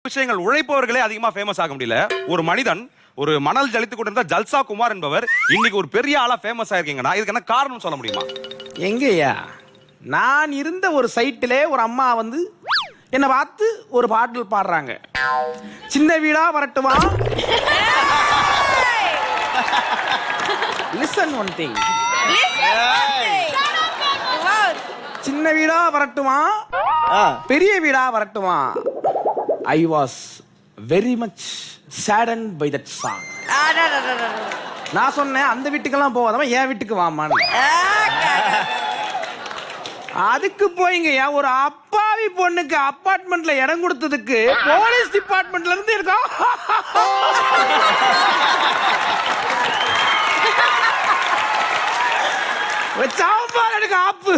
விஷயங்கள் உழைப்பவர்களே அதிகமா ஃபேமஸ் ஆக முடியல. ஒரு மனிதன் ஒரு மணல் ஜலித்து கொண்டிருந்த ஜல்சா குமார் என்பவர் இன்னைக்கு ஒரு பெரிய ஆளா ஃபேமஸ் ஆயிருக்கீங்கன்னா இதுக்கு என்ன காரணம் சொல்ல முடியுமா? எங்கய்யா, நான் இருந்த ஒரு சைட்டிலே ஒரு அம்மா வந்து என்னை பார்த்து ஒரு பாடல் பாடுறாங்க. சின்ன வீடா வரட்டுமா? Listen one thing. சின்ன வீடா வரட்டுமா பெரிய வீடா வரட்டுமா? I was very much saddened by that song. நான் சொன்னேன் அந்த வீட்டுக்கெல்லாம் போகாதமா என் வீட்டுக்கு வாமான்னு. அதுக்கு போய்ங்கய்யா ஒரு அப்பாவி பொண்ணுக்கு அபார்ட்மெண்ட்ல இடம் கொடுத்ததுக்கு போலீஸ் டிபார்ட்மெண்ட்ல இருந்து இருக்கோம். வச்சாம்பா எனக்கு ஆப்பு.